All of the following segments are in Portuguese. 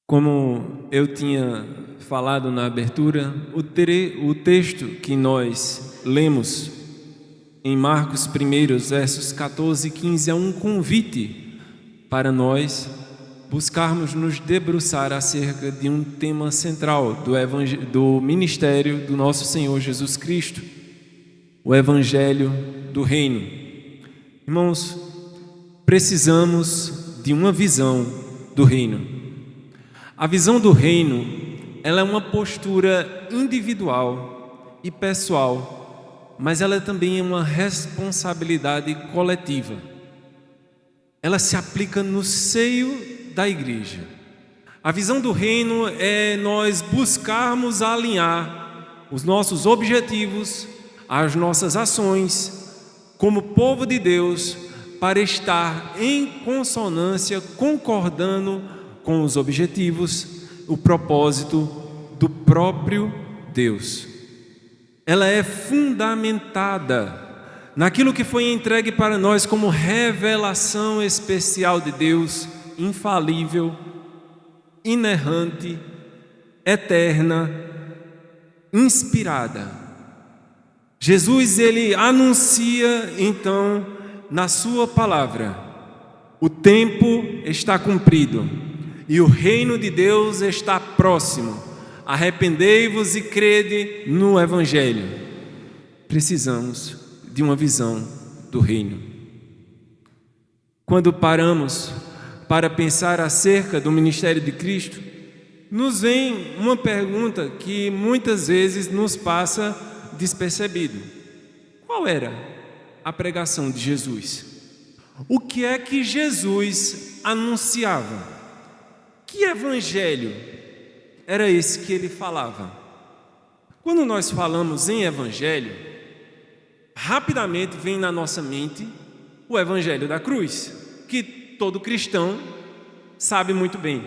Como eu tinha falado na abertura, o texto que nós lemos em Marcos 1, versos 14 e 15 é um convite para nós buscarmos nos debruçar acerca de um tema central do ministério do nosso Senhor Jesus Cristo, o Evangelho do Reino. Irmãos, precisamos de uma visão do Reino. A visão do Reino, ela é uma postura individual e pessoal, mas ela também é uma responsabilidade coletiva. Ela se aplica no seio da igreja. A visão do reino é nós buscarmos alinhar os nossos objetivos, as nossas ações, como povo de Deus, para estar em consonância, concordando com os objetivos, o propósito do próprio Deus. Ela é fundamentada naquilo que foi entregue para nós como revelação especial de Deus, infalível, inerrante, eterna, inspirada. Jesus, ele anuncia então na sua palavra: o tempo está cumprido e o reino de Deus está próximo. Arrependei-vos e crede no Evangelho. Precisamos de uma visão do reino. Quando paramos para pensar acerca do ministério de Cristo, nos vem uma pergunta que muitas vezes nos passa despercebido. Qual era a pregação de Jesus? O que é que Jesus anunciava? Que evangelho era esse que ele falava? Quando nós falamos em evangelho, rapidamente vem na nossa mente o evangelho da cruz, que todo cristão sabe muito bem,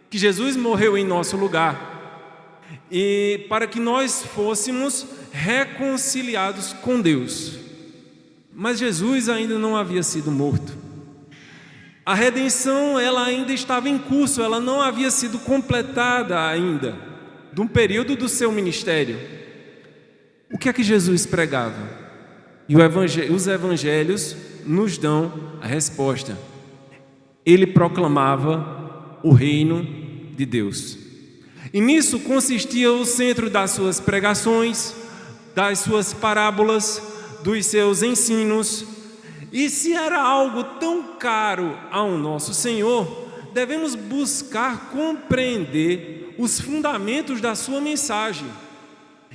que Jesus morreu em nosso lugar e para que nós fôssemos reconciliados com Deus. Mas Jesus ainda não havia sido morto. A redenção, ela ainda estava em curso, ela não havia sido completada ainda, de um período do seu ministério. O que é que Jesus pregava? E os evangelhos nos dão a resposta. Ele proclamava o reino de Deus. E nisso consistia o centro das suas pregações, das suas parábolas, dos seus ensinos. E se era algo tão caro ao nosso Senhor, devemos buscar compreender os fundamentos da sua mensagem.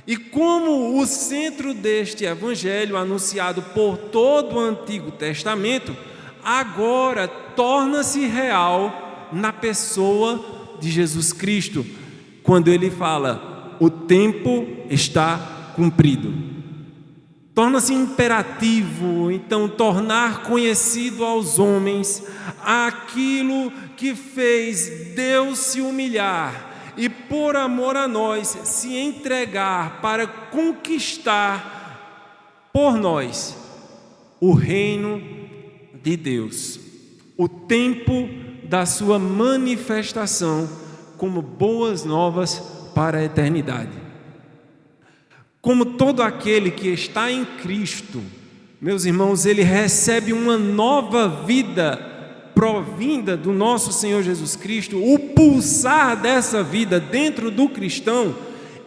E como o centro deste evangelho, anunciado por todo o Antigo Testamento, agora torna-se real na pessoa de Jesus Cristo, quando ele fala: o tempo está cumprido. Torna-se imperativo, então, tornar conhecido aos homens aquilo que fez Deus se humilhar e, por amor a nós, se entregar para conquistar por nós o reino de Deus, o tempo da sua manifestação como boas novas para a eternidade. Como todo aquele que está em Cristo, meus irmãos, ele recebe uma nova vida provinda do nosso Senhor Jesus Cristo. O pulsar dessa vida dentro do cristão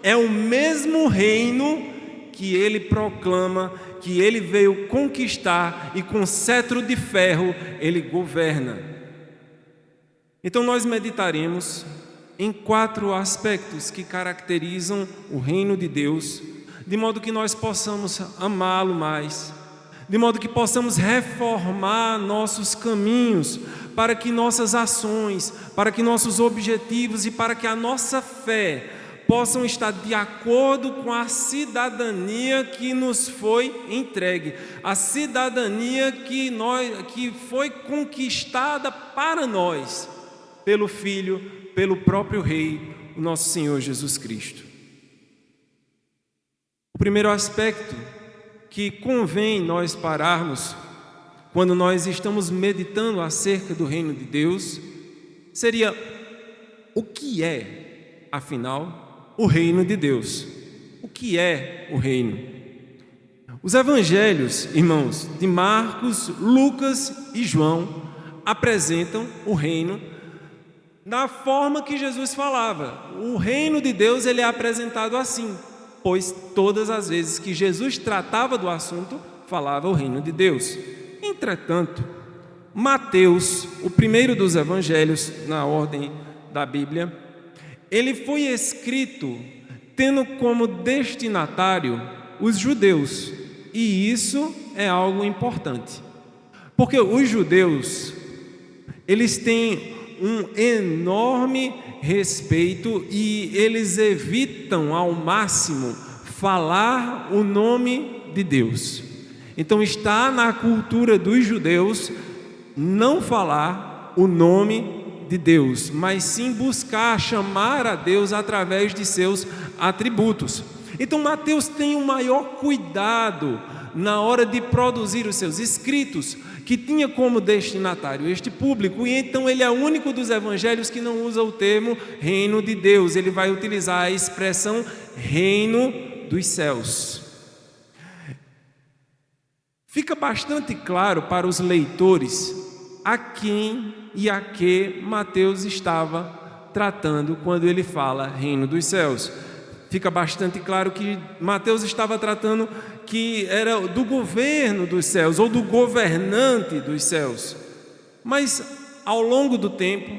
é o mesmo reino que ele proclama, que ele veio conquistar, e com cetro de ferro ele governa. Então nós meditaremos em 4 aspectos que caracterizam o reino de Deus, de modo que nós possamos amá-lo mais, de modo que possamos reformar nossos caminhos, para que nossas ações, para que nossos objetivos e para que a nossa fé possam estar de acordo com a cidadania que nos foi entregue, a cidadania que foi conquistada para nós pelo Filho, pelo próprio Rei, o nosso Senhor Jesus Cristo. O primeiro aspecto que convém nós pararmos quando nós estamos meditando acerca do reino de Deus seria o que é, afinal, o reino de Deus? O que é o reino? Os evangelhos, irmãos, de Marcos, Lucas e João apresentam o reino da forma que Jesus falava. O reino de Deus ele é apresentado assim, pois todas as vezes que Jesus tratava do assunto, falava o reino de Deus. Entretanto, Mateus, o primeiro dos evangelhos na ordem da Bíblia, ele foi escrito tendo como destinatário os judeus, e isso é algo importante, porque os judeus, eles têm um enorme respeito e eles evitam ao máximo falar o nome de Deus. Então está na cultura dos judeus não falar o nome de Deus, mas sim buscar chamar a Deus através de seus atributos. Então Mateus tem o maior cuidado na hora de produzir os seus escritos, que tinha como destinatário este público, e então ele é o único dos evangelhos que não usa o termo reino de Deus, ele vai utilizar a expressão reino dos céus. Fica bastante claro para os leitores a quem e a que Mateus estava tratando quando ele fala reino dos céus. Fica bastante claro que Mateus estava tratando que era do governo dos céus ou do governante dos céus. Mas ao longo do tempo,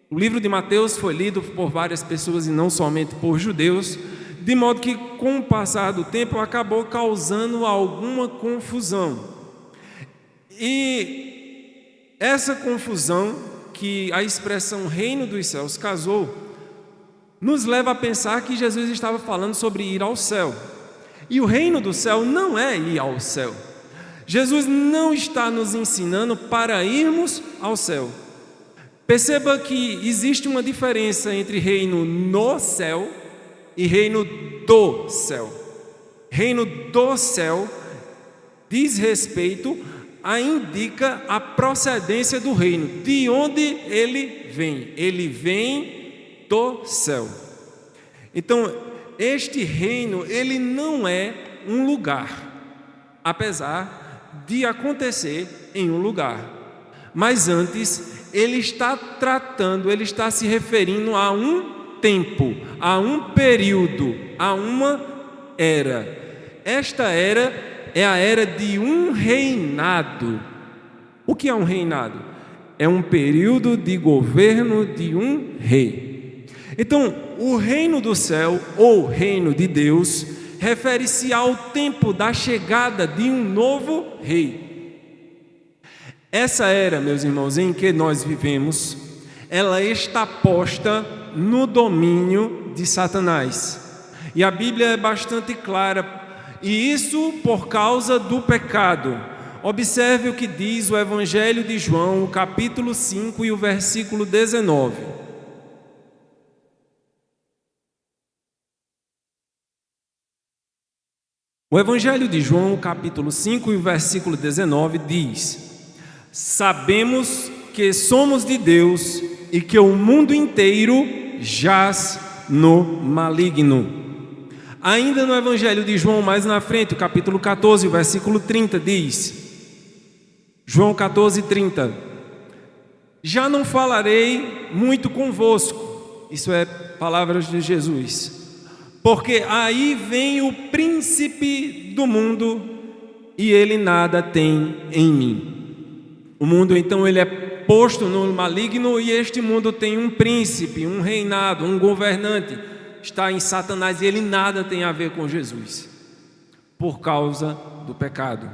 o livro de Mateus foi lido por várias pessoas e não somente por judeus, de modo que com o passar do tempo acabou causando alguma confusão. E essa confusão que a expressão reino dos céus causou nos leva a pensar que Jesus estava falando sobre ir ao céu. E o reino do céu não é ir ao céu. Jesus não está nos ensinando para irmos ao céu. Perceba que existe uma diferença entre reino no céu e reino do céu. Reino do céu diz respeito indica a procedência do reino, de onde ele vem. Ele vem do céu. Então, este reino, ele não é um lugar, apesar de acontecer em um lugar. Mas antes, ele está tratando, ele está se referindo a um tempo, a um período, a uma era. Esta era é a era de um reinado. O que é um reinado? É um período de governo de um rei. Então, o reino do céu, ou reino de Deus, refere-se ao tempo da chegada de um novo rei. Essa era, meus irmãos, em que nós vivemos, ela está posta no domínio de Satanás. E a Bíblia é bastante clara, e isso por causa do pecado. Observe o que diz o Evangelho de João, o capítulo 5 e o versículo 19. O Evangelho de João, capítulo 5 e o versículo 19 diz: sabemos que somos de Deus e que o mundo inteiro jaz no maligno. Ainda no Evangelho de João, mais na frente, o capítulo 14, o versículo 30 diz, João 14, 30: já não falarei muito convosco, isso é palavras de Jesus, porque aí vem o príncipe do mundo e ele nada tem em mim. O mundo então ele é posto no maligno e este mundo tem um príncipe, um reinado, um governante, está em Satanás e ele nada tem a ver com Jesus, por causa do pecado.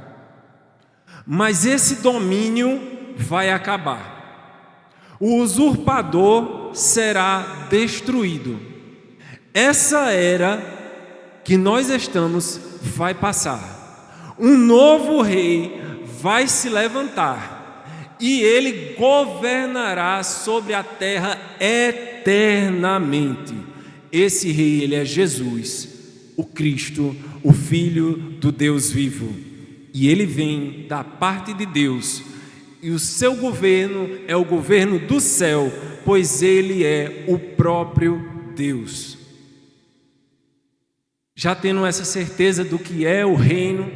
Mas esse domínio vai acabar, o usurpador será destruído. Essa era que nós estamos vai passar, um novo rei vai se levantar e ele governará sobre a terra eternamente. Esse rei, ele é Jesus, o Cristo, o Filho do Deus vivo. E ele vem da parte de Deus. E o seu governo é o governo do céu, pois Ele é o próprio Deus. Já tendo essa certeza do que é o reino,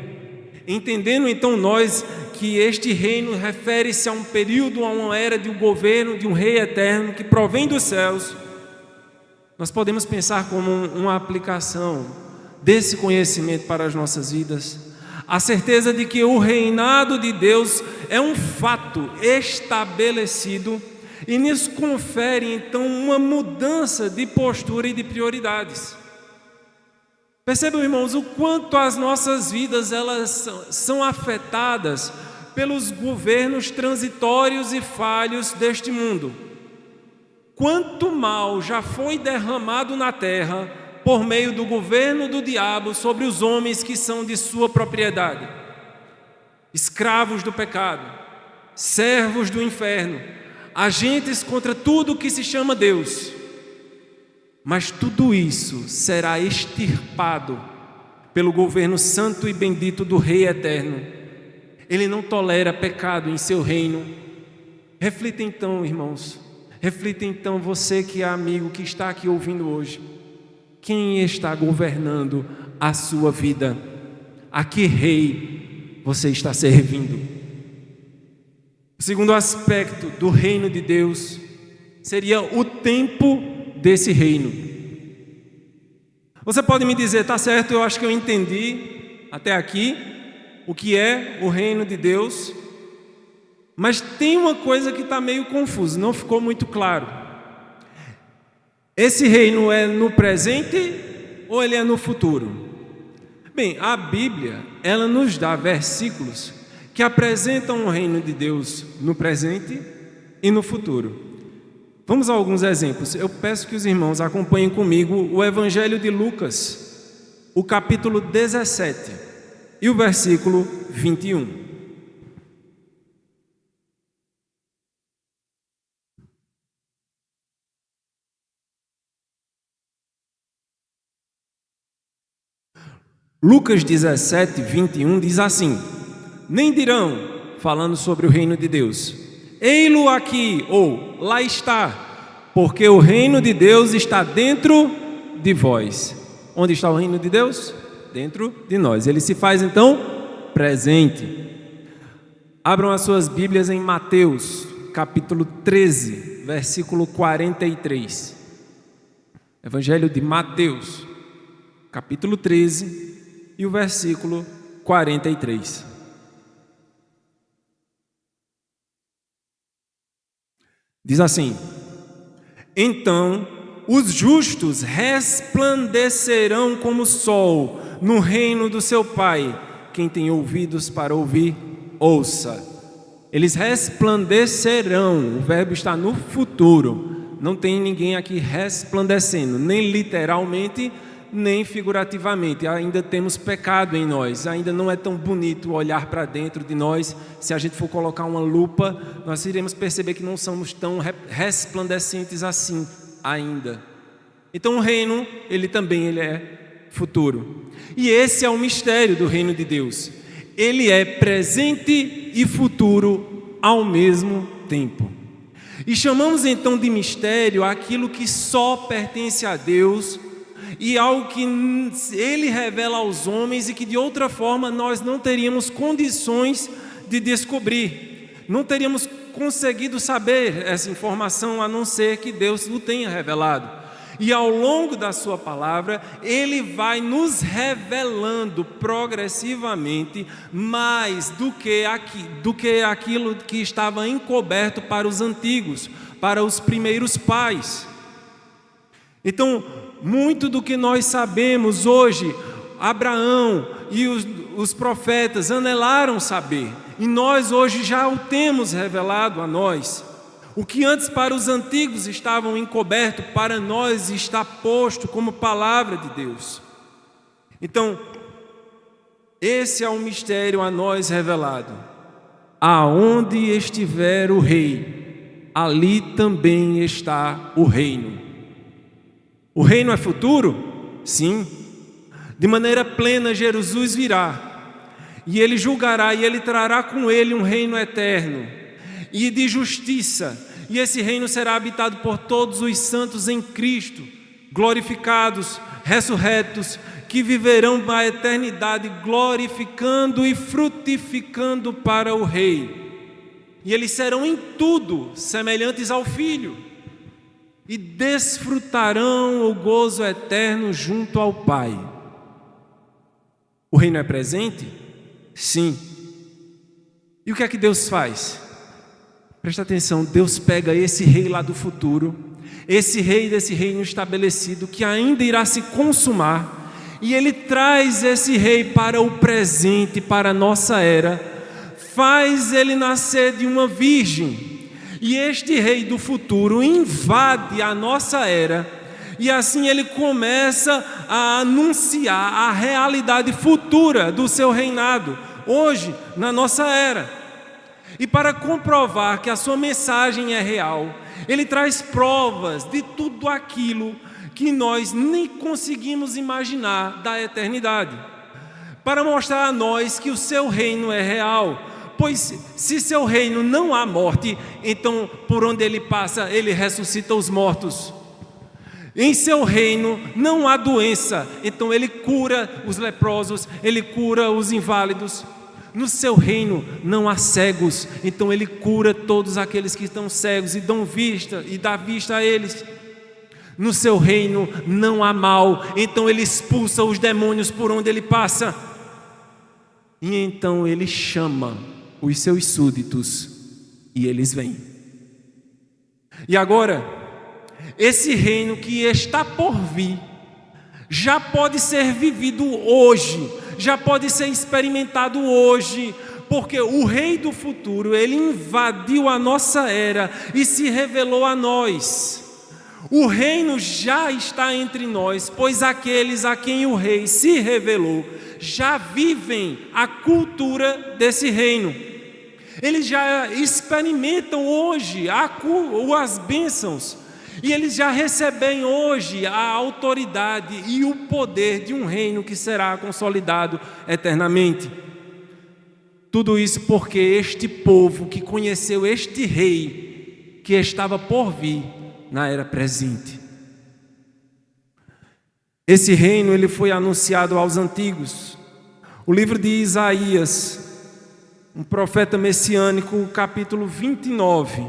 entendendo então nós que este reino refere-se a um período, a uma era de um governo, de um rei eterno que provém dos céus, nós podemos pensar como uma aplicação desse conhecimento para as nossas vidas, a certeza de que o reinado de Deus é um fato estabelecido e nos confere então uma mudança de postura e de prioridades. Percebam, irmãos, o quanto as nossas vidas elas são afetadas pelos governos transitórios e falhos deste mundo. Quanto mal já foi derramado na terra por meio do governo do diabo sobre os homens que são de sua propriedade, escravos do pecado, servos do inferno, agentes contra tudo que se chama Deus. Mas tudo isso será extirpado pelo governo santo e bendito do Rei Eterno. Ele não tolera pecado em seu reino. Reflita então, irmãos, reflita então você que é amigo, que está aqui ouvindo hoje. Quem está governando a sua vida? A que rei você está servindo? O segundo aspecto do reino de Deus seria o tempo desse reino. Você pode me dizer, tá certo, eu acho que eu entendi até aqui o que é o reino de Deus, mas tem uma coisa que está meio confusa, não ficou muito claro. Esse reino é no presente ou ele é no futuro? Bem, a Bíblia, ela nos dá versículos que apresentam o reino de Deus no presente e no futuro. Vamos a alguns exemplos. Eu peço que os irmãos acompanhem comigo o Evangelho de Lucas, o capítulo 17 e o versículo 21. Lucas 17, 21 diz assim: nem dirão, falando sobre o reino de Deus, ei-lo aqui, ou lá está, porque o reino de Deus está dentro de vós. Onde está o reino de Deus? Dentro de nós. Ele se faz então presente. Abram as suas Bíblias em Mateus, capítulo 13, versículo 43. Evangelho de Mateus, capítulo 13 e o versículo 43. Diz assim: então os justos resplandecerão como o sol no reino do seu Pai. Quem tem ouvidos para ouvir, ouça. Eles resplandecerão, o verbo está no futuro. Não tem ninguém aqui resplandecendo, nem literalmente, nem figurativamente. Ainda temos pecado em nós, ainda não é tão bonito olhar para dentro de nós. Se a gente for colocar uma lupa, nós iremos perceber que não somos tão resplandecentes assim ainda. Então o reino, ele é futuro. E esse é o mistério do reino de Deus. Ele é presente e futuro ao mesmo tempo. E chamamos então de mistério aquilo que só pertence a Deus, e algo que Ele revela aos homens e que de outra forma nós não teríamos condições de descobrir. Não teríamos conseguido saber essa informação a não ser que Deus o tenha revelado. E ao longo da sua palavra, Ele vai nos revelando progressivamente mais do que aquilo que estava encoberto para os antigos, para os primeiros pais. Então, muito do que nós sabemos hoje, Abraão e os profetas anelaram saber, e nós hoje já o temos revelado a nós. O que antes para os antigos estavam encoberto, para nós está posto como palavra de Deus. Então, esse é um mistério a nós revelado. Aonde estiver o rei, ali também está o reino. O reino é futuro? Sim. De maneira plena, Jesus virá, e Ele julgará, e Ele trará com Ele um reino eterno, e de justiça, e esse reino será habitado por todos os santos em Cristo, glorificados, ressurretos, que viverão a eternidade glorificando e frutificando para o Rei. E eles serão em tudo semelhantes ao Filho, e desfrutarão o gozo eterno junto ao Pai. O reino é presente? Sim. E o que é que Deus faz? Presta atenção, Deus pega esse rei lá do futuro, esse rei desse reino estabelecido que ainda irá se consumar, e Ele traz esse rei para o presente, para a nossa era, faz ele nascer de uma virgem, e este rei do futuro invade a nossa era, e assim ele começa a anunciar a realidade futura do seu reinado, hoje, na nossa era. E para comprovar que a sua mensagem é real, ele traz provas de tudo aquilo que nós nem conseguimos imaginar da eternidade, para mostrar a nós que o seu reino é real. Pois se seu reino não há morte, então por onde ele passa, ele ressuscita os mortos. Em seu reino não há doença, então ele cura os leprosos, ele cura os inválidos. No seu reino não há cegos, então ele cura todos aqueles que estão cegos e dá vista a eles. No seu reino não há mal, então ele expulsa os demônios por onde ele passa. E então ele chama os seus súditos e eles vêm. E agora, esse reino que está por vir já pode ser vivido hoje, já pode ser experimentado hoje, porque o rei do futuro, ele invadiu a nossa era e se revelou a nós. O reino já está entre nós, pois aqueles a quem o rei se revelou já vivem a cultura desse reino. Eles já experimentam hoje as bênçãos, e eles já recebem hoje a autoridade e o poder de um reino que será consolidado eternamente. Tudo isso porque este povo que conheceu este rei que estava por vir na era presente. Esse reino ele foi anunciado aos antigos. O livro de Isaías, um profeta messiânico, capítulo 29,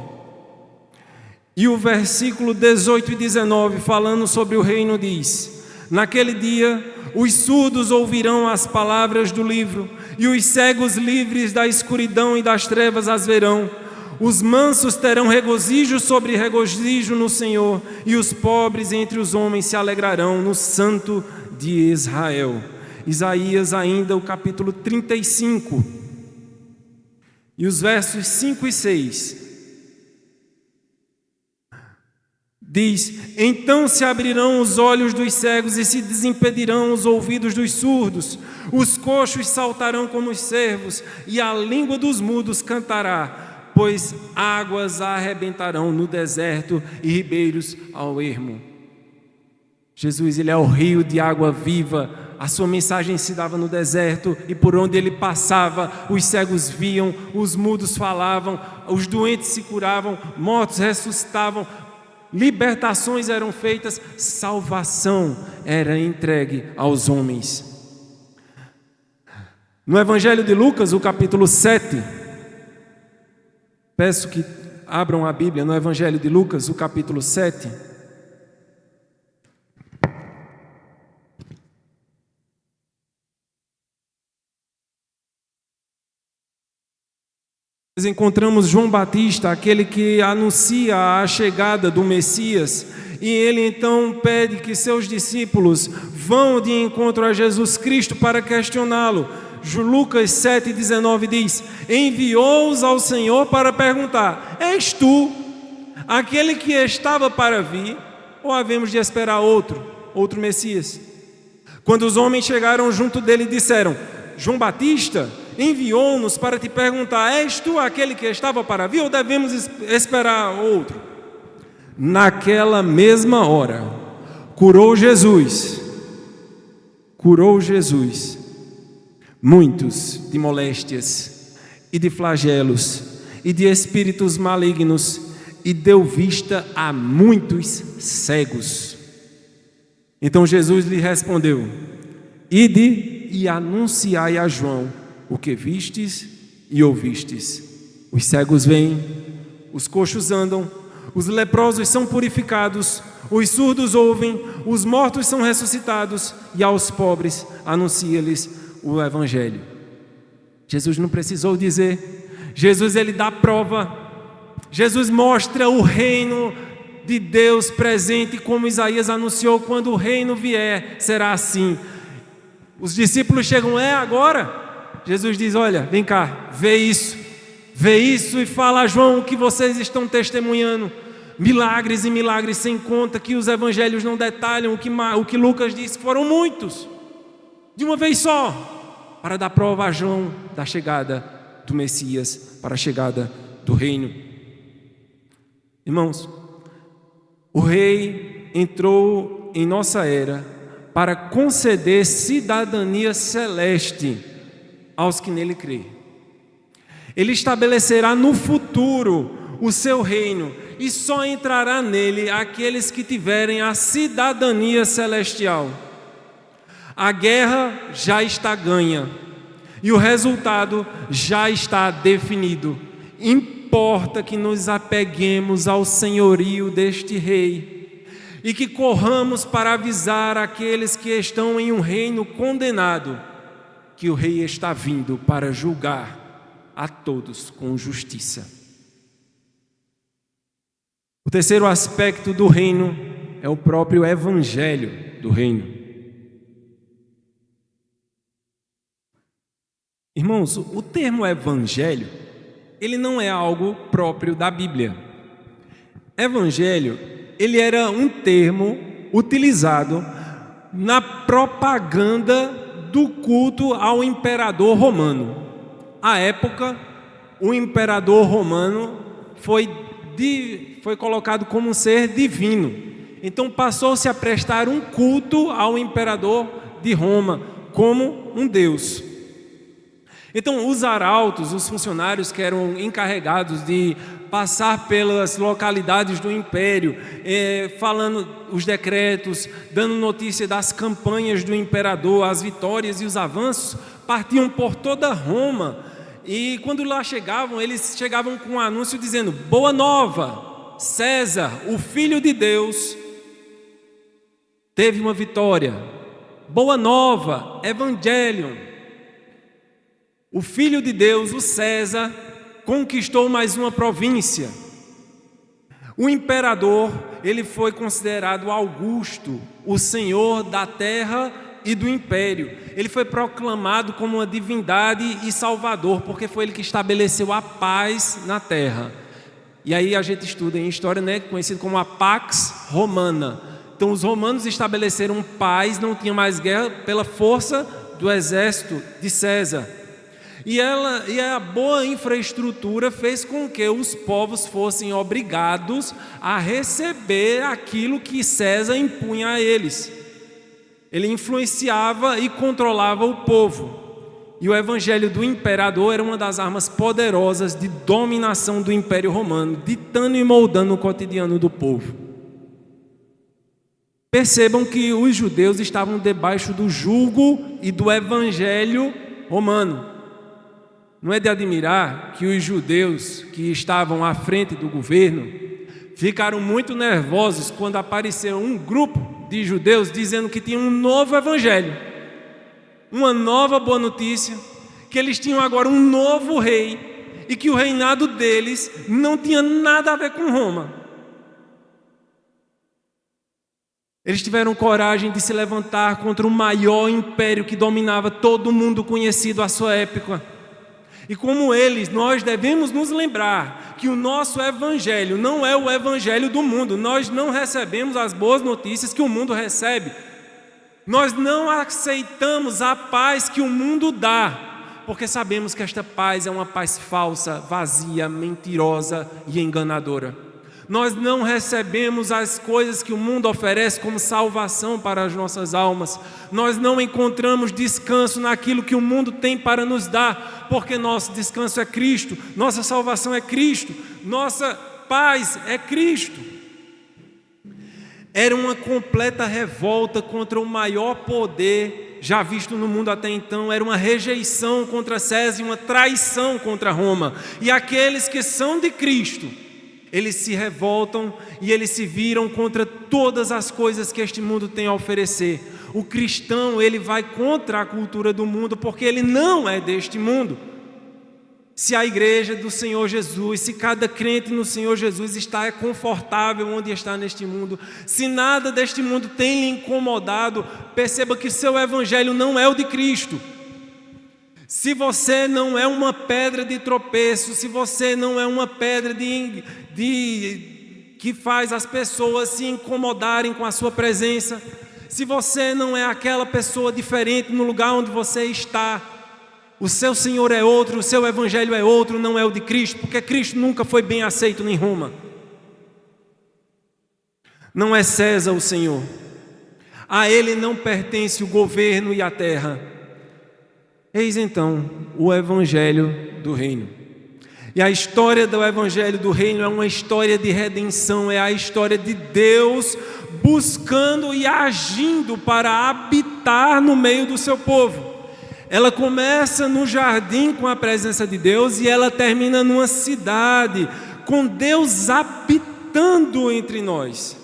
e o versículo 18 e 19, falando sobre o reino, diz: naquele dia os surdos ouvirão as palavras do livro, e os cegos livres da escuridão e das trevas as verão. Os mansos terão regozijo sobre regozijo no Senhor, e os pobres entre os homens se alegrarão no Santo de Israel. Isaías ainda, o capítulo 35, e os versos 5 e 6. Diz: então se abrirão os olhos dos cegos e se desimpedirão os ouvidos dos surdos, os coxos saltarão como os cervos, e a língua dos mudos cantará, pois águas arrebentarão no deserto e ribeiros ao ermo. Jesus, ele é o rio de água viva. A sua mensagem se dava no deserto, e por onde ele passava, os cegos viam, os mudos falavam, os doentes se curavam, mortos ressuscitavam, libertações eram feitas, salvação era entregue aos homens. No Evangelho de Lucas, o capítulo 7, peço que abram a Bíblia no Evangelho de Lucas, o capítulo 7. Nós encontramos João Batista, aquele que anuncia a chegada do Messias, e ele então pede que seus discípulos vão de encontro a Jesus Cristo para questioná-lo. Lucas 7,19 diz: enviou-os ao Senhor para perguntar: és tu aquele que estava para vir, ou havemos de esperar outro Messias? Quando os homens chegaram junto dele, disseram: João Batista enviou-nos para te perguntar: és tu aquele que estava para vir, ou devemos esperar outro? Naquela mesma hora curou Jesus muitos de moléstias e de flagelos e de espíritos malignos, e deu vista a muitos cegos. Então Jesus lhe respondeu: ide e anunciai a João o que vistes e ouvistes. Os cegos veem, os coxos andam, os leprosos são purificados, os surdos ouvem, os mortos são ressuscitados, e aos pobres anuncia-lhes o Evangelho. Jesus não precisou dizer, Jesus ele dá prova, Jesus mostra o reino de Deus presente, como Isaías anunciou: quando o reino vier, será assim. Os discípulos chegam: é agora? Jesus diz: olha, vem cá, vê isso e fala a João o que vocês estão testemunhando. Milagres e milagres sem conta, que os evangelhos não detalham. O que Lucas disse, foram muitos, de uma vez só, para dar prova a João da chegada do Messias, para a chegada do reino. Irmãos, o rei entrou em nossa era para conceder cidadania celeste aos que nele creem. Ele estabelecerá no futuro o seu reino, e só entrará nele aqueles que tiverem a cidadania celestial. A guerra já está ganha e o resultado já está definido. Importa que nos apeguemos ao senhorio deste rei e que corramos para avisar aqueles que estão em um reino condenado que o rei está vindo para julgar a todos com justiça. O terceiro aspecto do reino é o próprio evangelho do reino. Irmãos, o termo evangelho, ele não é algo próprio da Bíblia. Evangelho, ele era um termo utilizado na propaganda do culto ao imperador romano. À época, o imperador romano foi colocado como um ser divino. Então passou-se a prestar um culto ao imperador de Roma como um deus. Então os arautos, os funcionários que eram encarregados de passar pelas localidades do império, falando os decretos, dando notícia das campanhas do imperador, as vitórias e os avanços, partiam por toda Roma. E quando lá chegavam, eles chegavam com um anúncio dizendo: boa nova, César, o Filho de Deus, teve uma vitória. Boa nova, Evangelion, o Filho de Deus, o César, conquistou mais uma província. O imperador, ele foi considerado Augusto, o senhor da terra e do império. Ele foi proclamado como uma divindade e salvador, porque foi ele que estabeleceu a paz na terra. E aí a gente estuda em história, né, conhecido como a Pax Romana. Então os romanos estabeleceram paz, não tinha mais guerra, pela força do exército de César. E a boa infraestrutura fez com que os povos fossem obrigados a receber aquilo que César impunha a eles. Ele influenciava e controlava o povo. E o evangelho do imperador era uma das armas poderosas de dominação do Império Romano, ditando e moldando o cotidiano do povo. Percebam que os judeus estavam debaixo do jugo e do evangelho romano. Não é de admirar que os judeus que estavam à frente do governo ficaram muito nervosos quando apareceu um grupo de judeus dizendo que tinha um novo evangelho, uma nova boa notícia, que eles tinham agora um novo rei e que o reinado deles não tinha nada a ver com Roma. Eles tiveram coragem de se levantar contra o maior império que dominava todo o mundo conhecido à sua época. E como eles, nós devemos nos lembrar que o nosso evangelho não é o evangelho do mundo. Nós não recebemos as boas notícias que o mundo recebe. Nós não aceitamos a paz que o mundo dá, porque sabemos que esta paz é uma paz falsa, vazia, mentirosa e enganadora. Nós não recebemos as coisas que o mundo oferece como salvação para as nossas almas. Nós não encontramos descanso naquilo que o mundo tem para nos dar, porque nosso descanso é Cristo, nossa salvação é Cristo, nossa paz é Cristo. Era uma completa revolta contra o maior poder já visto no mundo até então. Era uma rejeição contra César e uma traição contra Roma. E aqueles que são de Cristo, eles se revoltam e eles se viram contra todas as coisas que este mundo tem a oferecer. O cristão, ele vai contra a cultura do mundo porque ele não é deste mundo. Se a igreja do Senhor Jesus, se cada crente no Senhor Jesus está confortável onde está neste mundo, se nada deste mundo tem lhe incomodado, perceba que seu evangelho não é o de Cristo. Se você não é uma pedra de tropeço, se você não é uma pedra que faz as pessoas se incomodarem com a sua presença, se você não é aquela pessoa diferente no lugar onde você está, o seu Senhor é outro, o seu evangelho é outro, não é o de Cristo, porque Cristo nunca foi bem aceito em Roma. Não é César o Senhor. A ele não pertence o governo e a terra. Eis então o evangelho do reino. E a história do evangelho do reino é uma história de redenção, é a história de Deus buscando e agindo para habitar no meio do seu povo. Ela começa no jardim com a presença de Deus e ela termina numa cidade com Deus habitando entre nós.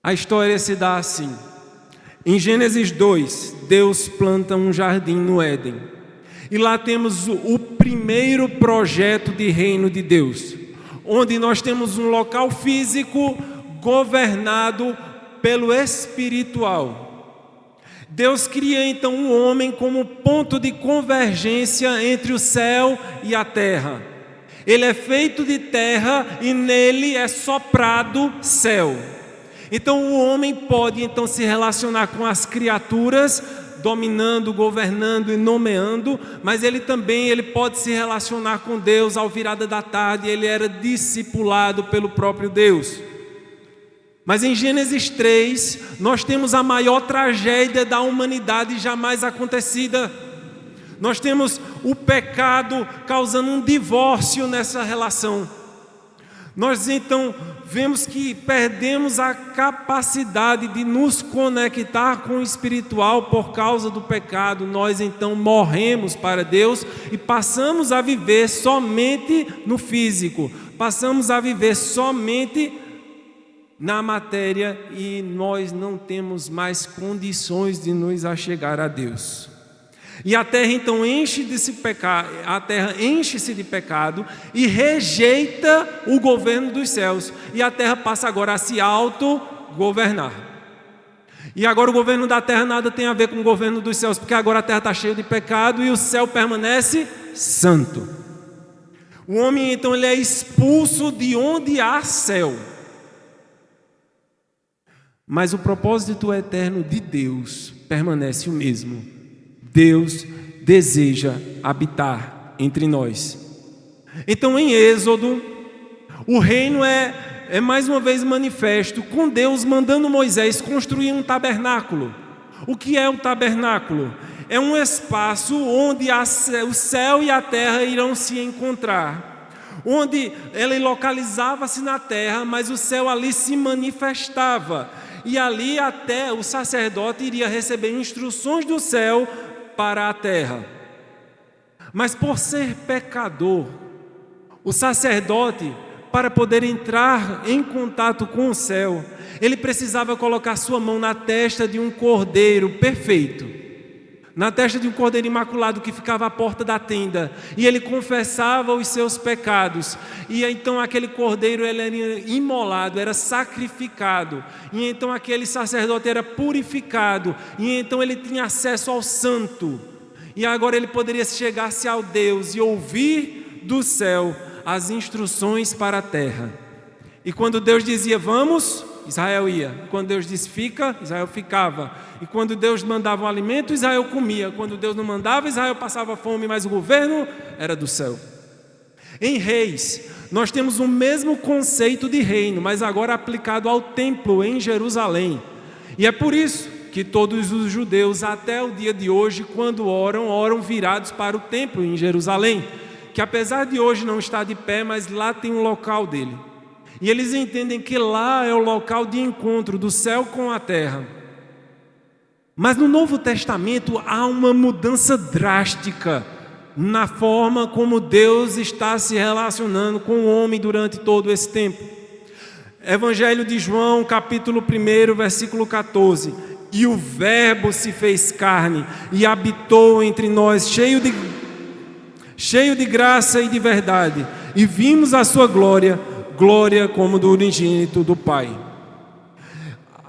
A história se dá assim. Em Gênesis 2, Deus planta um jardim no Éden. E lá temos o primeiro projeto de reino de Deus, onde nós temos um local físico governado pelo espiritual. Deus cria então o homem como ponto de convergência entre o céu e a terra. Ele é feito de terra e nele é soprado céu. Então o homem pode então se relacionar com as criaturas, dominando, governando e nomeando, mas ele também pode se relacionar com Deus ao virada da tarde. Ele era discipulado pelo próprio Deus. Mas em Gênesis 3, nós temos a maior tragédia da humanidade jamais acontecida. Nós temos o pecado causando um divórcio nessa relação. Nós então vemos que perdemos a capacidade de nos conectar com o espiritual por causa do pecado. Nós então morremos para Deus e passamos a viver somente no físico. Passamos a viver somente na matéria e nós não temos mais condições de nos achegar a Deus. E a terra então enche-se de pecado e rejeita o governo dos céus. E a terra passa agora a se autogovernar. E agora o governo da terra nada tem a ver com o governo dos céus, porque agora a terra está cheia de pecado e o céu permanece santo. O homem então ele é expulso de onde há céu. Mas o propósito eterno de Deus permanece o mesmo. Deus deseja habitar entre nós. Então em Êxodo, o reino é mais uma vez manifesto, com Deus mandando Moisés construir um tabernáculo. O que é o tabernáculo? É um espaço onde o céu e a terra irão se encontrar. Onde ele localizava-se na terra, mas o céu ali se manifestava. E ali até o sacerdote iria receber instruções do céu para a terra. Mas por ser pecador, o sacerdote, para poder entrar em contato com o céu, ele precisava colocar sua mão na testa de um cordeiro perfeito, na testa de um cordeiro imaculado que ficava à porta da tenda, e ele confessava os seus pecados, e então aquele cordeiro ele era imolado, era sacrificado, e então aquele sacerdote era purificado, e então ele tinha acesso ao santo, e agora ele poderia chegar-se ao Deus e ouvir do céu as instruções para a terra. E quando Deus dizia vamos, Israel ia. Quando Deus disse fica, Israel ficava. E quando Deus mandava um alimento, Israel comia. Quando Deus não mandava, Israel passava fome, mas o governo era do céu. Em Reis, nós temos o mesmo conceito de reino, mas agora aplicado ao templo em Jerusalém. E é por isso que todos os judeus, até o dia de hoje, quando oram virados para o templo em Jerusalém. que apesar de hoje não estar de pé, mas lá tem um local dele. E eles entendem que lá é o local de encontro do céu com a terra. Mas no Novo Testamento há uma mudança drástica na forma como Deus está se relacionando com o homem durante todo esse tempo. Evangelho de João, capítulo 1, versículo 14. E o Verbo se fez carne e habitou entre nós, cheio de graça e de verdade. E vimos a sua glória, glória como do unigênito do Pai.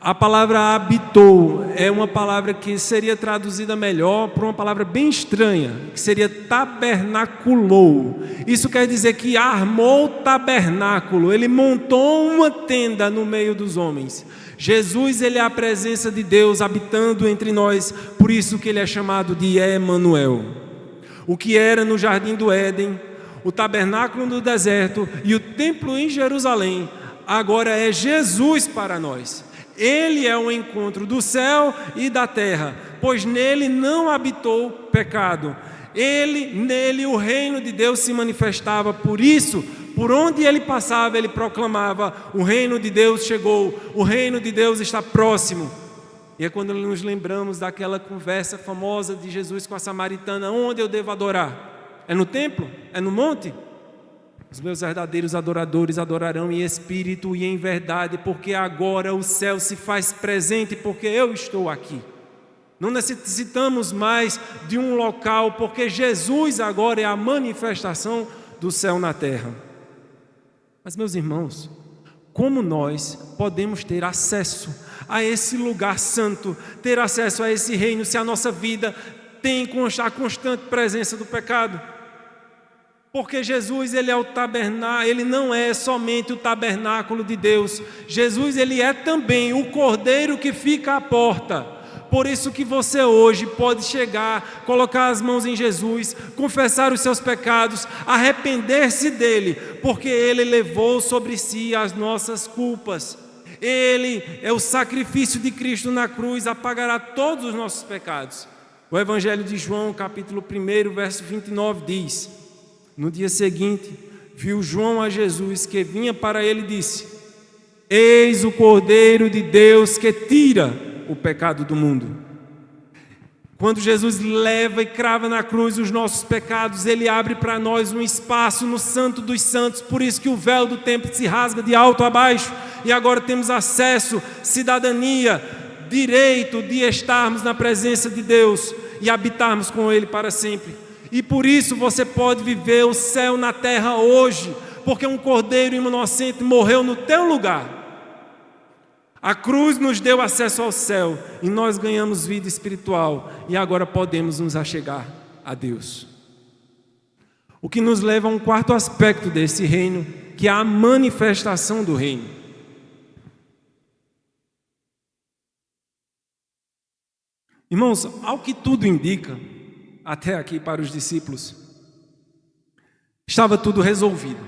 A palavra habitou é uma palavra que seria traduzida melhor por uma palavra bem estranha, que seria tabernaculou. Isso quer dizer que armou tabernáculo, ele montou uma tenda no meio dos homens. Jesus, ele é a presença de Deus habitando entre nós, por isso que ele é chamado de Emanuel. O que era no jardim do Éden, o tabernáculo no deserto e o templo em Jerusalém, agora é Jesus para nós. Ele é o encontro do céu e da terra, pois nele não habitou pecado. Nele o reino de Deus se manifestava, por isso, por onde ele passava, ele proclamava: o reino de Deus chegou, o reino de Deus está próximo. E é quando nos lembramos daquela conversa famosa de Jesus com a samaritana: onde eu devo adorar? É no templo? É no monte? Os meus verdadeiros adoradores adorarão em espírito e em verdade, porque agora o céu se faz presente, porque eu estou aqui. Não necessitamos mais de um local, porque Jesus agora é a manifestação do céu na terra. Mas, meus irmãos, como nós podemos ter acesso a esse lugar santo, ter acesso a esse reino, se a nossa vida tem a constante presença do pecado? Porque Jesus, ele é o tabernáculo, ele não é somente o tabernáculo de Deus. Jesus, ele é também o cordeiro que fica à porta. Por isso que você hoje pode chegar, colocar as mãos em Jesus, confessar os seus pecados, arrepender-se dele, porque ele levou sobre si as nossas culpas. Ele é o sacrifício de Cristo na cruz, apagará todos os nossos pecados. O Evangelho de João, capítulo 1, verso 29 diz: no dia seguinte, viu João a Jesus que vinha para ele e disse: eis o Cordeiro de Deus que tira o pecado do mundo. Quando Jesus leva e crava na cruz os nossos pecados, ele abre para nós um espaço no Santo dos Santos. Por isso que o véu do templo se rasga de alto a baixo, e agora temos acesso, cidadania, direito de estarmos na presença de Deus e habitarmos com ele para sempre. E por isso você pode viver o céu na terra hoje, porque um cordeiro inocente morreu no teu lugar. A cruz nos deu acesso ao céu e nós ganhamos vida espiritual e agora podemos nos achegar a Deus. O que nos leva a um quarto aspecto desse reino, que é a manifestação do reino. Irmãos, ao que tudo indica, até aqui para os discípulos, estava tudo resolvido.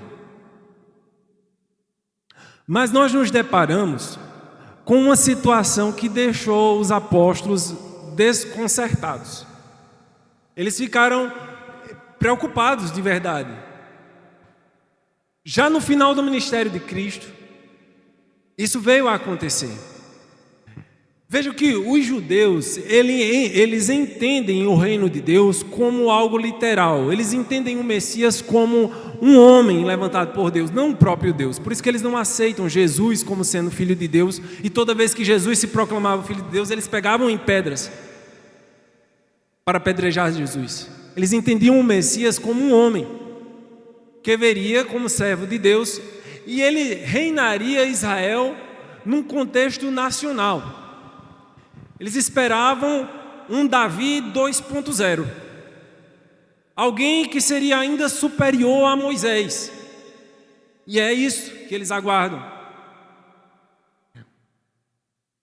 Mas nós nos deparamos com uma situação que deixou os apóstolos desconcertados. Eles ficaram preocupados de verdade. Já no final do ministério de Cristo, isso veio a acontecer. Veja que os judeus, eles entendem o reino de Deus como algo literal. Eles entendem o Messias como um homem levantado por Deus, não o próprio Deus. Por isso que eles não aceitam Jesus como sendo filho de Deus. E toda vez que Jesus se proclamava filho de Deus, eles pegavam em pedras para apedrejar Jesus. Eles entendiam o Messias como um homem que viria como servo de Deus e ele reinaria Israel num contexto nacional. Eles esperavam um Davi 2.0, alguém que seria ainda superior a Moisés, e é isso que eles aguardam.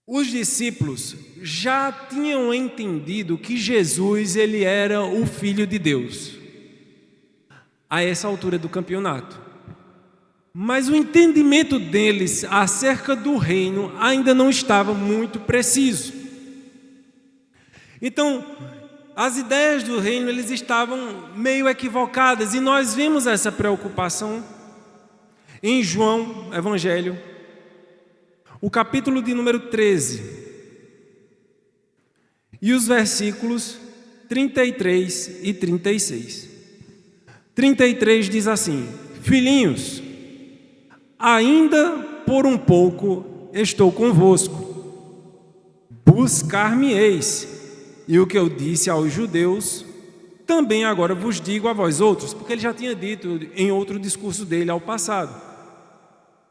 Os discípulos já tinham entendido que Jesus, ele era o Filho de Deus, a essa altura do campeonato. Mas o entendimento deles acerca do reino ainda não estava muito preciso. Então, as ideias do reino eles estavam meio equivocadas, e nós vimos essa preocupação em João, Evangelho, o capítulo de número 13, e os versículos 33 e 36. 33 diz assim: filhinhos, ainda por um pouco estou convosco, buscar-me-eis, e o que eu disse aos judeus, também agora vos digo a vós outros, porque ele já tinha dito em outro discurso dele ao passado: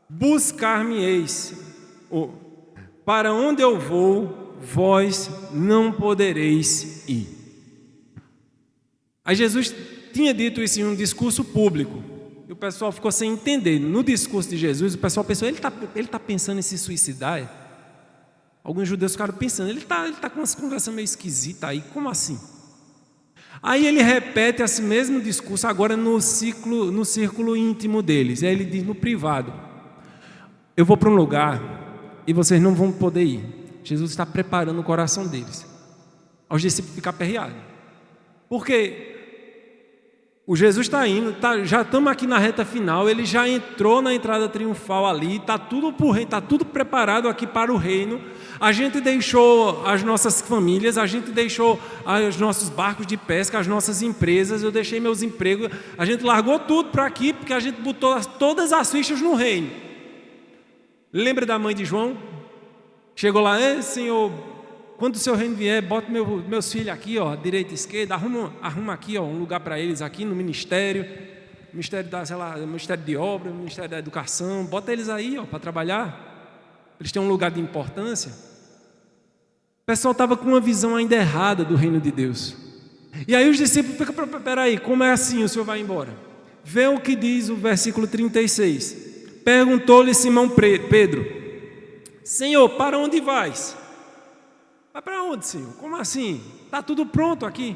buscar-me-eis, para onde eu vou, vós não podereis ir. Aí Jesus tinha dito isso em um discurso público, e o pessoal ficou sem entender. No discurso de Jesus, o pessoal pensou: ele está pensando em se suicidar? Alguns judeus ficaram pensando: ele tá com umas conversas meio esquisitas aí, como assim? Aí ele repete esse mesmo discurso agora no círculo íntimo deles. Aí ele diz no privado: eu vou para um lugar e vocês não vão poder ir. Jesus está preparando o coração deles, aos discípulos ficar aperreados, porque o Jesus está indo, já estamos aqui na reta final, ele já entrou na entrada triunfal ali, está tudo por reino, está tudo preparado aqui para o reino. A gente deixou as nossas famílias, a gente deixou os nossos barcos de pesca, as nossas empresas, eu deixei meus empregos, a gente largou tudo para aqui, porque a gente botou todas as fichas no reino. Lembra da mãe de João? Chegou lá: Senhor, quando o seu reino vier, bota meus filhos aqui, ó, direita e esquerda, arruma aqui, ó, um lugar para eles aqui no ministério Ministério de Obra, Ministério da Educação, bota eles aí, ó, para trabalhar, eles têm um lugar de importância. O pessoal estava com uma visão ainda errada do reino de Deus. E aí os discípulos ficam: peraí, como é assim, o senhor vai embora? Vê o que diz o versículo 36. Perguntou-lhe Simão Pedro: Senhor, para onde vais? Vai para onde, Senhor? Como assim? Está tudo pronto aqui.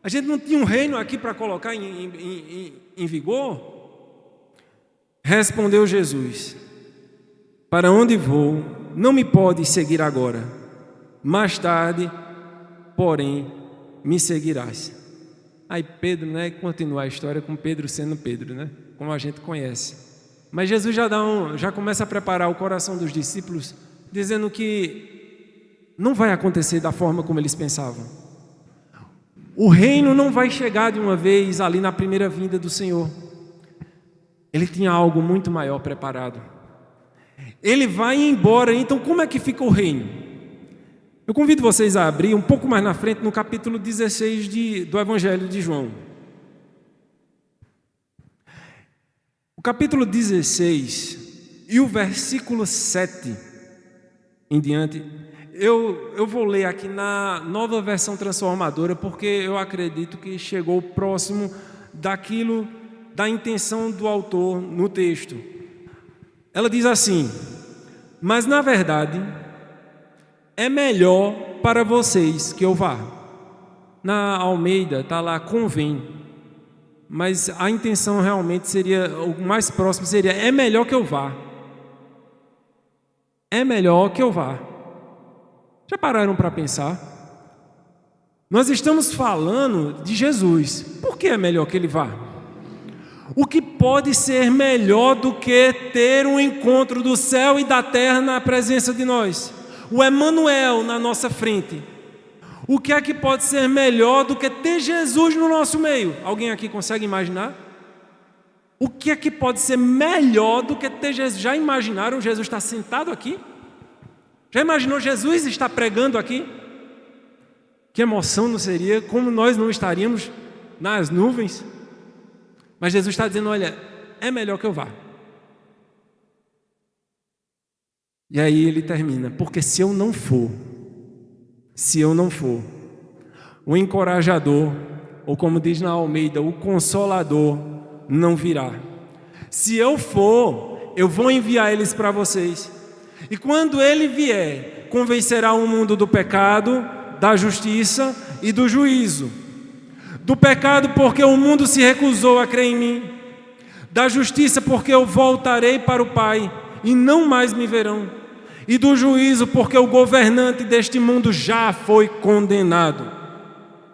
A gente não tinha um reino aqui para colocar em vigor? Respondeu Jesus: para onde vou, não me podes seguir agora. Mais tarde, porém, me seguirás. Aí Pedro, né? Continua a história com Pedro sendo Pedro, né? Como a gente conhece. Mas Jesus já começa a preparar o coração dos discípulos, dizendo que não vai acontecer da forma como eles pensavam. O reino não vai chegar de uma vez ali na primeira vinda do Senhor. Ele tinha algo muito maior preparado. Ele vai embora, então como é que fica o reino? Eu convido vocês a abrir um pouco mais na frente, no capítulo 16 do Evangelho de João. O capítulo 16 e o versículo 7 em diante, eu vou ler aqui na Nova Versão Transformadora, porque eu acredito que chegou próximo da intenção do autor no texto. Ela diz assim: mas na verdade é melhor para vocês que eu vá. Na Almeida está lá: convém. Mas a intenção realmente seria, o mais próximo seria: é melhor que eu vá. É melhor que eu vá. Já pararam para pensar? Nós estamos falando de Jesus. Por que é melhor que ele vá? O que pode ser melhor do que ter um encontro do céu e da terra na presença de nós? O Emanuel na nossa frente. O que é que pode ser melhor do que ter Jesus no nosso meio? Alguém aqui consegue imaginar? O que é que pode ser melhor do que ter Jesus? Já imaginaram Jesus estar sentado aqui? Já imaginou Jesus estar pregando aqui? Que emoção não seria? Como nós não estaríamos nas nuvens? Mas Jesus está dizendo: olha, é melhor que eu vá. E aí ele termina: porque se eu não for, o encorajador, ou como diz na Almeida, o consolador, não virá. Se eu for, eu vou enviar eles para vocês. E quando ele vier, convencerá o mundo do pecado, da justiça e do juízo. Do pecado, porque o mundo se recusou a crer em mim. Da justiça, porque eu voltarei para o Pai e não mais me verão. E do juízo, porque o governante deste mundo já foi condenado.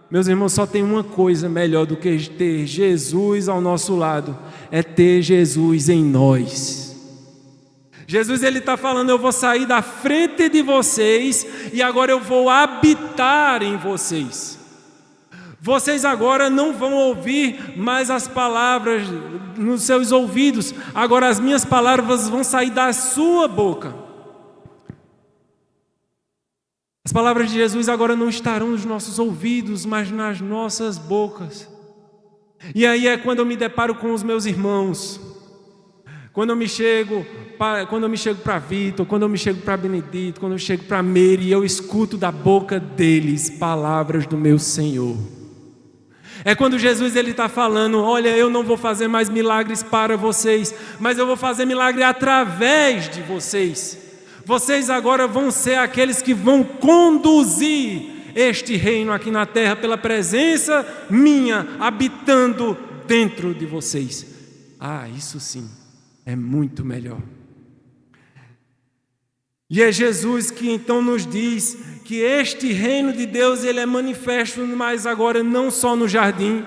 Meus irmãos, só tem uma coisa melhor do que ter Jesus ao nosso lado, é ter Jesus em nós. Jesus, ele está falando: eu vou sair da frente de vocês e agora eu vou habitar em vocês. Vocês agora não vão ouvir mais as palavras nos seus ouvidos, agora as minhas palavras vão sair da sua boca. As palavras de Jesus agora não estarão nos nossos ouvidos, mas nas nossas bocas. E aí é quando eu me deparo com os meus irmãos, quando eu me chego para Vitor, quando eu me chego para Benedito, quando eu chego para Meire, e eu escuto da boca deles palavras do meu Senhor. É quando Jesus ele está falando: olha, eu não vou fazer mais milagres para vocês, mas eu vou fazer milagre através de vocês. Vocês agora vão ser aqueles que vão conduzir este reino aqui na terra pela presença minha, habitando dentro de vocês. Ah, isso sim, é muito melhor. E é Jesus que então nos diz que este reino de Deus ele é manifesto, mas agora não só no jardim.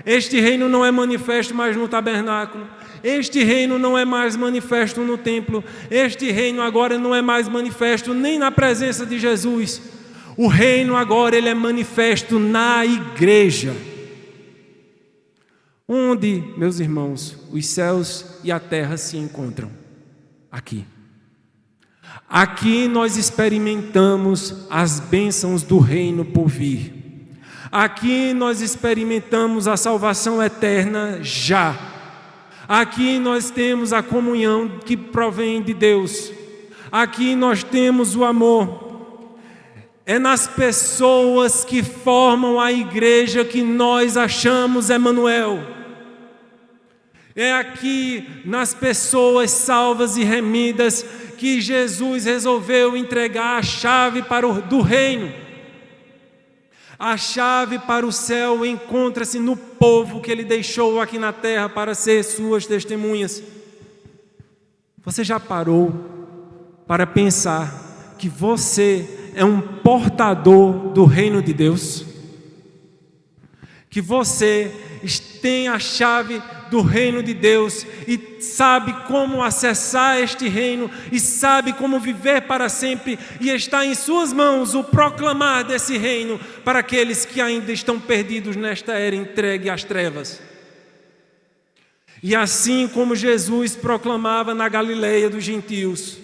Este reino não é manifesto mais no tabernáculo. Este reino não é mais manifesto no templo. Este reino agora não é mais manifesto nem na presença de Jesus. O reino agora ele é manifesto na igreja. Onde, meus irmãos, os céus e a terra se encontram? Aqui. Aqui nós experimentamos as bênçãos do reino por vir. Aqui nós experimentamos a salvação eterna já. Aqui nós temos a comunhão que provém de Deus. Aqui nós temos o amor. É nas pessoas que formam a igreja que nós achamos Emanuel. É aqui nas pessoas salvas e remidas que Jesus resolveu entregar a chave do reino. A chave para o céu encontra-se no povo que ele deixou aqui na terra para ser suas testemunhas. Você já parou para pensar que você é um portador do reino de Deus? Que você tem a chave do reino de Deus e sabe como acessar este reino e sabe como viver para sempre, e está em suas mãos o proclamar desse reino para aqueles que ainda estão perdidos nesta era entregue às trevas. E assim como Jesus proclamava na Galileia dos gentios,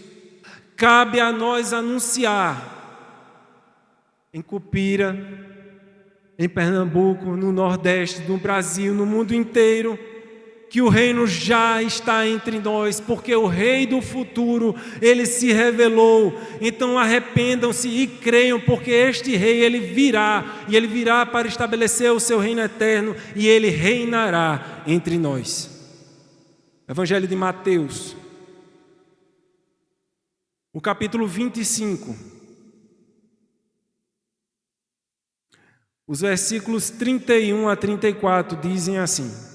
cabe a nós anunciar em Cupira, em Pernambuco, no Nordeste, no Brasil, no mundo inteiro, que o reino já está entre nós, porque o Rei do futuro, ele se revelou. Então arrependam-se e creiam, porque este Rei, ele virá, e ele virá para estabelecer o seu reino eterno, e ele reinará entre nós. Evangelho de Mateus, o capítulo 25, os versículos 31 a 34 dizem assim.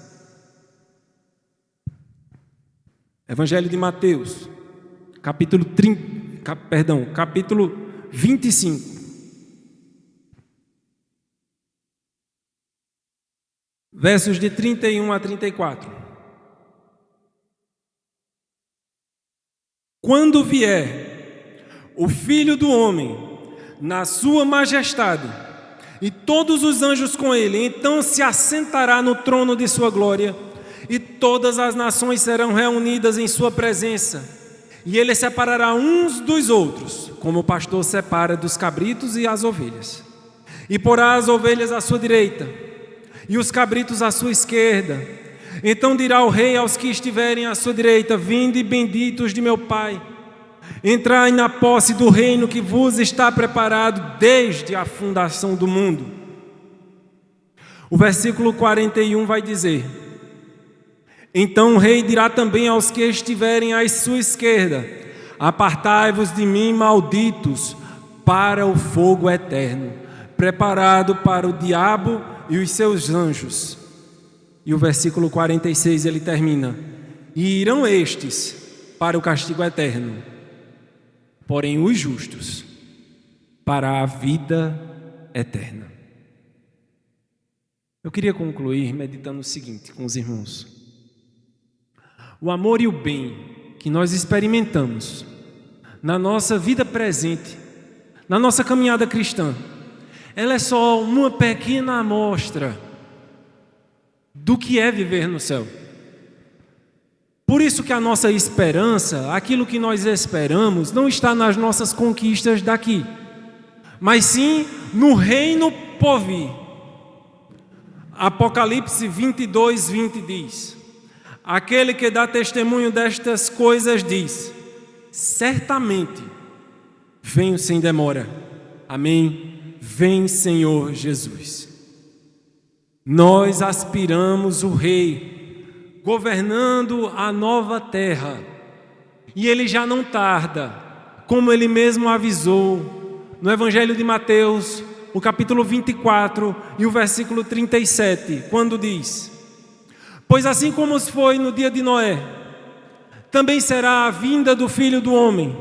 Evangelho de Mateus, capítulo 25. Versos de 31 a 34. Quando vier o Filho do Homem na sua majestade e todos os anjos com ele, então se assentará no trono de sua glória, e todas as nações serão reunidas em sua presença, e ele separará uns dos outros, como o pastor separa dos cabritos e as ovelhas, e porá as ovelhas à sua direita e os cabritos à sua esquerda. Então dirá o rei aos que estiverem à sua direita: vinde, benditos de meu Pai, entrai na posse do reino que vos está preparado desde a fundação do mundo. O versículo 41 vai dizer: então o rei dirá também aos que estiverem à sua esquerda: apartai-vos de mim, malditos, para o fogo eterno, preparado para o diabo e os seus anjos. E o versículo 46 ele termina: e irão estes para o castigo eterno, porém os justos para a vida eterna. Eu queria concluir meditando o seguinte com os irmãos. O amor e o bem que nós experimentamos na nossa vida presente, na nossa caminhada cristã, ela é só uma pequena amostra do que é viver no céu. Por isso que a nossa esperança, aquilo que nós esperamos, não está nas nossas conquistas daqui, mas sim no reino por vir. Apocalipse 22, 20 diz: aquele que dá testemunho destas coisas diz: certamente venho sem demora. Amém? Vem, Senhor Jesus. Nós aspiramos o Rei governando a nova terra, e Ele já não tarda, como Ele mesmo avisou no Evangelho de Mateus, o capítulo 24 e o versículo 37, quando diz: pois assim como foi no dia de Noé, também será a vinda do Filho do Homem.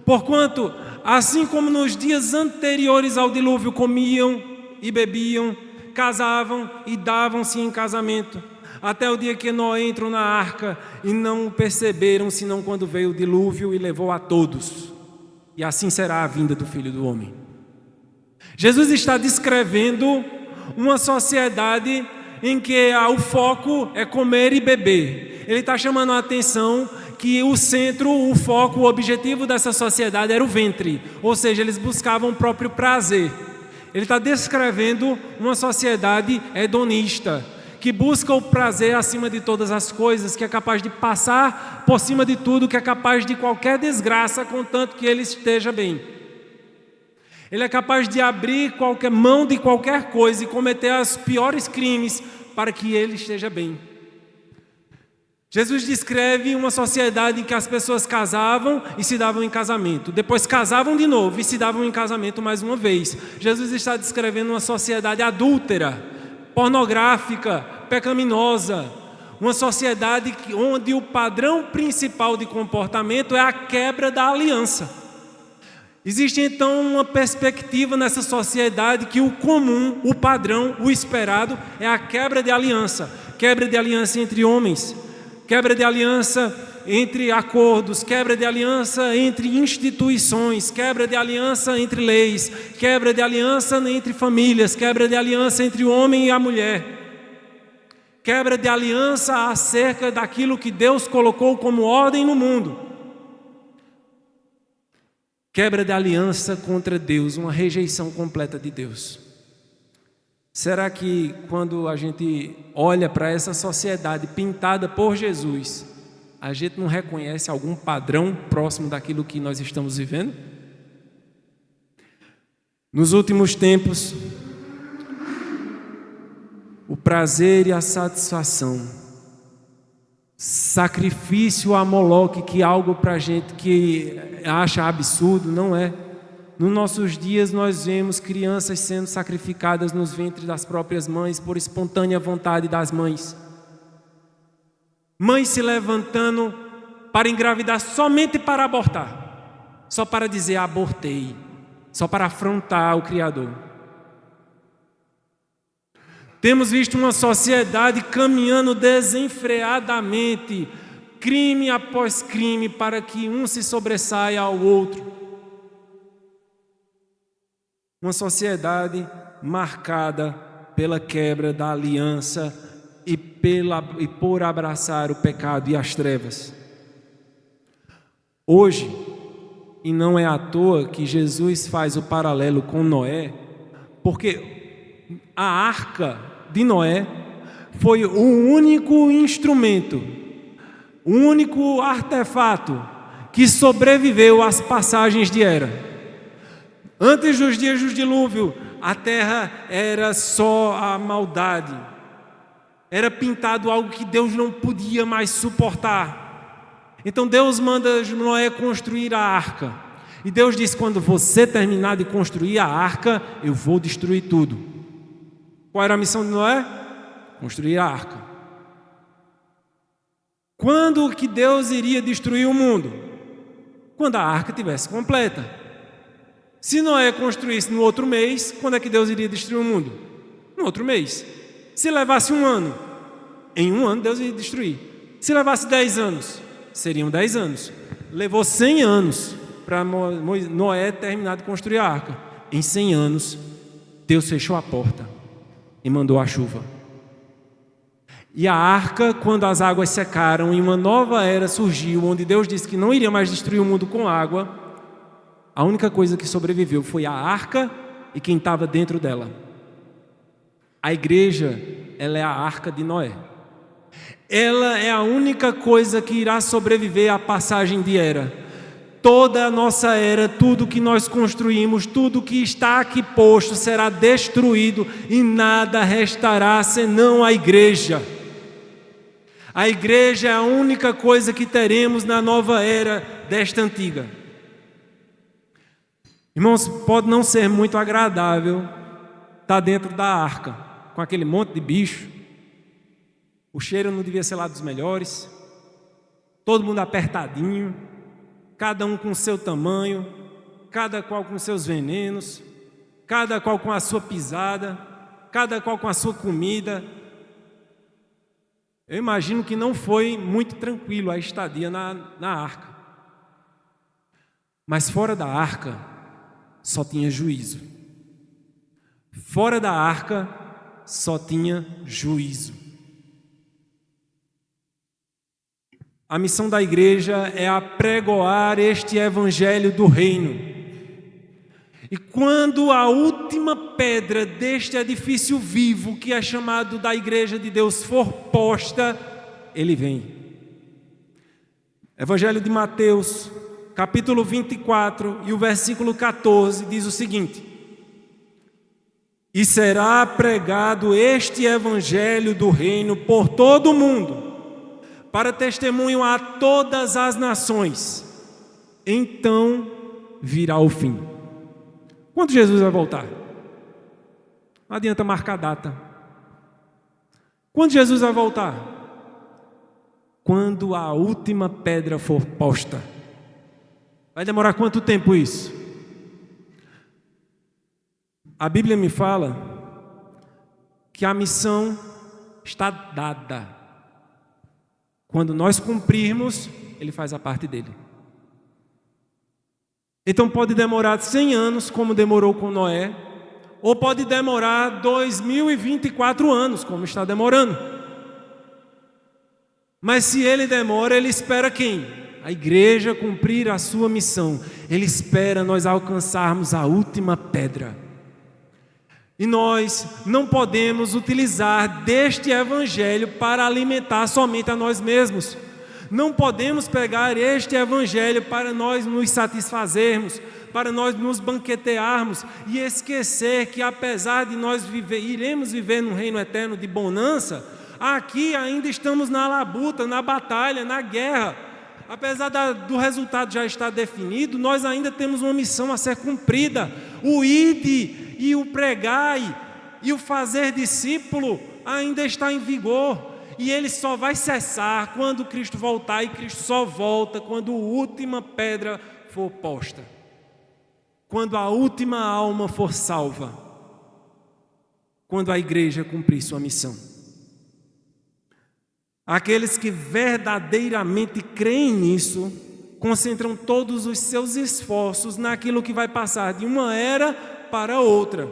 Porquanto, assim como nos dias anteriores ao dilúvio comiam e bebiam, casavam e davam-se em casamento, até o dia que Noé entrou na arca, e não o perceberam, senão quando veio o dilúvio e levou a todos. E assim será a vinda do Filho do Homem. Jesus está descrevendo uma sociedade em que o foco é comer e beber. Ele está chamando a atenção que o centro, o foco, o objetivo dessa sociedade era o ventre, ou seja, eles buscavam o próprio prazer. Ele está descrevendo uma sociedade hedonista, que busca o prazer acima de todas as coisas, que é capaz de passar por cima de tudo, que é capaz de qualquer desgraça, contanto que ele esteja bem. Ele é capaz de abrir qualquer mão de qualquer coisa e cometer os piores crimes para que ele esteja bem. Jesus descreve uma sociedade em que as pessoas casavam e se davam em casamento, depois casavam de novo e se davam em casamento mais uma vez. Jesus está descrevendo uma sociedade adúltera, pornográfica, pecaminosa, uma sociedade onde o padrão principal de comportamento é a quebra da aliança. Existe então uma perspectiva nessa sociedade que o comum, o padrão, o esperado é a quebra de aliança entre homens, quebra de aliança entre acordos, quebra de aliança entre instituições, quebra de aliança entre leis, quebra de aliança entre famílias, quebra de aliança entre o homem e a mulher, quebra de aliança acerca daquilo que Deus colocou como ordem no mundo, quebra de aliança contra Deus, uma rejeição completa de Deus. Será que quando a gente olha para essa sociedade pintada por Jesus, a gente não reconhece algum padrão próximo daquilo que nós estamos vivendo? Nos últimos tempos, o prazer e a satisfação, sacrifício a Moloque, que é algo para a gente que acha absurdo, não é? Nos nossos dias nós vemos crianças sendo sacrificadas nos ventres das próprias mães por espontânea vontade das mães. Mães se levantando para engravidar somente para abortar, só para dizer abortei, só para afrontar o Criador. Temos visto uma sociedade caminhando desenfreadamente, crime após crime, para que um se sobressaia ao outro. Uma sociedade marcada pela quebra da aliança e por abraçar o pecado e as trevas. Hoje, e não é à toa que Jesus faz o paralelo com Noé, porque a arca de Noé foi o único instrumento, o único artefato que sobreviveu às passagens de era. Antes dos dias do dilúvio, a terra era só a maldade. Era pintado algo que Deus não podia mais suportar. Então Deus manda Noé construir a arca. E Deus diz: quando você terminar de construir a arca, eu vou destruir tudo. Qual era a missão de Noé? Construir a arca. Quando que Deus iria destruir o mundo? Quando a arca estivesse completa. Se Noé construísse no outro mês, quando é que Deus iria destruir o mundo? No outro mês. Se levasse 1 ano, em 1 ano Deus ia destruir. Se levasse 10 anos, seriam 10 anos. Levou 100 anos para Noé terminar de construir a arca. Em 100 anos, Deus fechou a porta e mandou a chuva. E a arca, quando as águas secaram e uma nova era surgiu, onde Deus disse que não iria mais destruir o mundo com água, a única coisa que sobreviveu foi a arca e quem estava dentro dela. A igreja, ela é a arca de Noé. Ela é a única coisa que irá sobreviver à passagem de era. Toda a nossa era, tudo que nós construímos, tudo que está aqui posto será destruído e nada restará senão a igreja. A igreja é a única coisa que teremos na nova era desta antiga. Irmãos, pode não ser muito agradável estar dentro da arca, com aquele monte de bicho. O cheiro não devia ser lá dos melhores. Todo mundo apertadinho, cada um com o seu tamanho, cada qual com seus venenos, cada qual com a sua pisada, cada qual com a sua comida. Eu imagino que não foi muito tranquilo a estadia na arca. Mas fora da arca, só tinha juízo. Fora da arca, só tinha juízo. A missão da igreja é apregoar este evangelho do reino. E quando a última pedra deste edifício vivo, que é chamado da igreja de Deus, for posta, ele vem. Evangelho de Mateus, capítulo 24 e o versículo 14 diz o seguinte: e será pregado este evangelho do reino por todo o mundo, para testemunho a todas as nações. Então virá o fim. Quando Jesus vai voltar? Não adianta marcar data. Quando Jesus vai voltar? Quando a última pedra for posta. Vai demorar quanto tempo isso? A Bíblia me fala que a missão está dada. Quando nós cumprirmos, Ele faz a parte dele. Então pode demorar 100 anos, como demorou com Noé, ou pode demorar 2024 anos, como está demorando. Mas se Ele demora, Ele espera quem? A igreja cumprir a sua missão. Ele espera nós alcançarmos a última pedra. E nós não podemos utilizar deste evangelho para alimentar somente a nós mesmos. Não podemos pegar este evangelho para nós nos satisfazermos, para nós nos banquetearmos e esquecer que apesar de nós iremos viver num reino eterno de bonança, aqui ainda estamos na labuta, na batalha, na guerra. Apesar do resultado já estar definido, nós ainda temos uma missão a ser cumprida. O ide e o pregai e o fazer discípulo ainda está em vigor. E ele só vai cessar quando Cristo voltar, e Cristo só volta quando a última pedra for posta. Quando a última alma for salva. Quando a igreja cumprir sua missão. Aqueles que verdadeiramente creem nisso, concentram todos os seus esforços naquilo que vai passar de uma era para outra.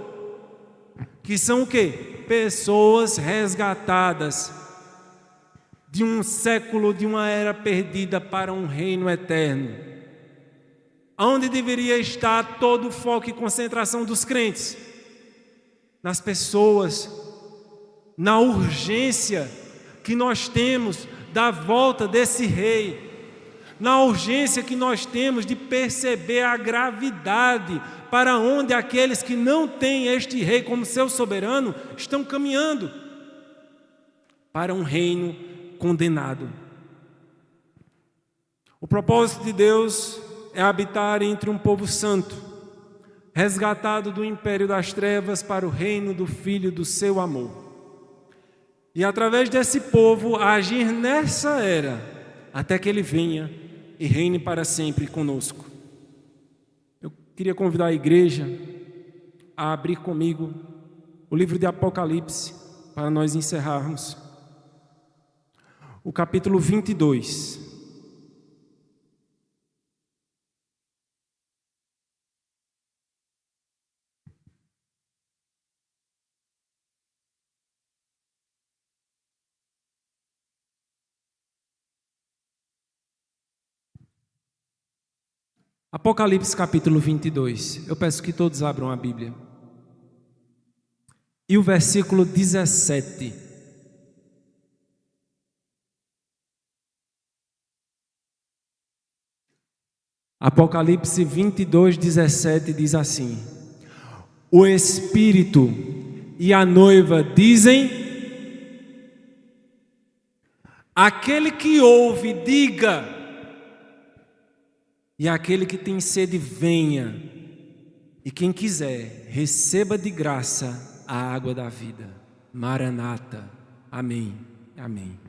Que são o quê? Pessoas resgatadas de um século, de uma era perdida para um reino eterno. Onde deveria estar todo o foco e concentração dos crentes? Nas pessoas, na urgência que nós temos da volta desse rei, na urgência que nós temos de perceber a gravidade para onde aqueles que não têm este rei como seu soberano estão caminhando, para um reino condenado. O propósito de Deus é habitar entre um povo santo, resgatado do império das trevas para o reino do Filho do seu amor. E através desse povo agir nessa era, até que ele venha e reine para sempre conosco. Eu queria convidar a igreja a abrir comigo o livro de Apocalipse, para nós encerrarmos. O capítulo 22. Apocalipse capítulo 22. Eu peço que todos abram a Bíblia. E o versículo 17. Apocalipse 22, 17 diz assim: o Espírito e a noiva dizem: aquele que ouve, diga. E aquele que tem sede, venha. E quem quiser, receba de graça a água da vida. Maranata. Amém. Amém.